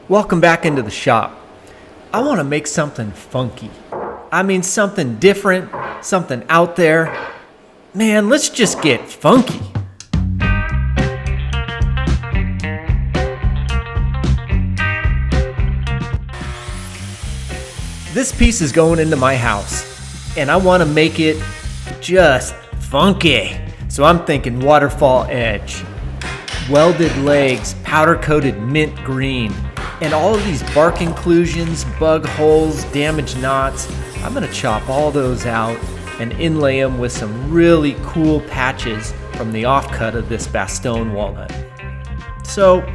Welcome back into the shop. I want to make something funky. I mean something different, something out there. Man, let's just get funky. This piece is going into my house, and I want to make it just funky. So I'm thinking waterfall edge, welded legs, powder-coated mint green, and all of these bark inclusions, bug holes, damaged knots. I'm gonna chop all those out and inlay them with some really cool patches from the offcut of this Bastogne walnut. So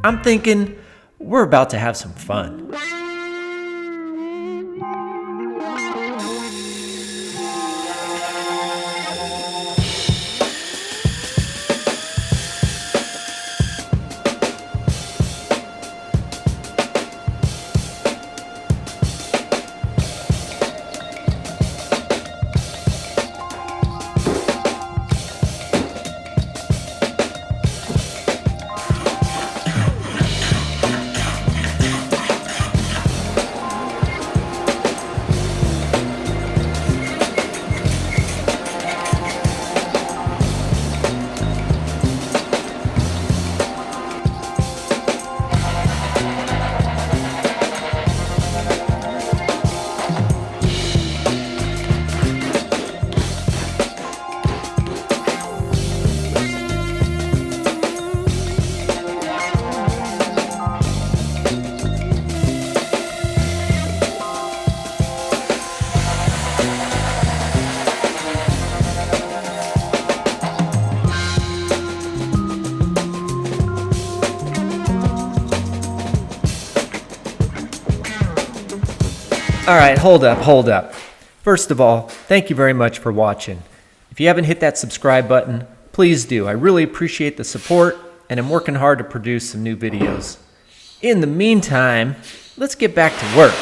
I'm thinking we're about to have some fun. All right, hold up. First of all, thank you very much for watching. If you haven't hit that subscribe button, please do. I really appreciate the support, and I'm working hard to produce some new videos. In the meantime, let's get back to work.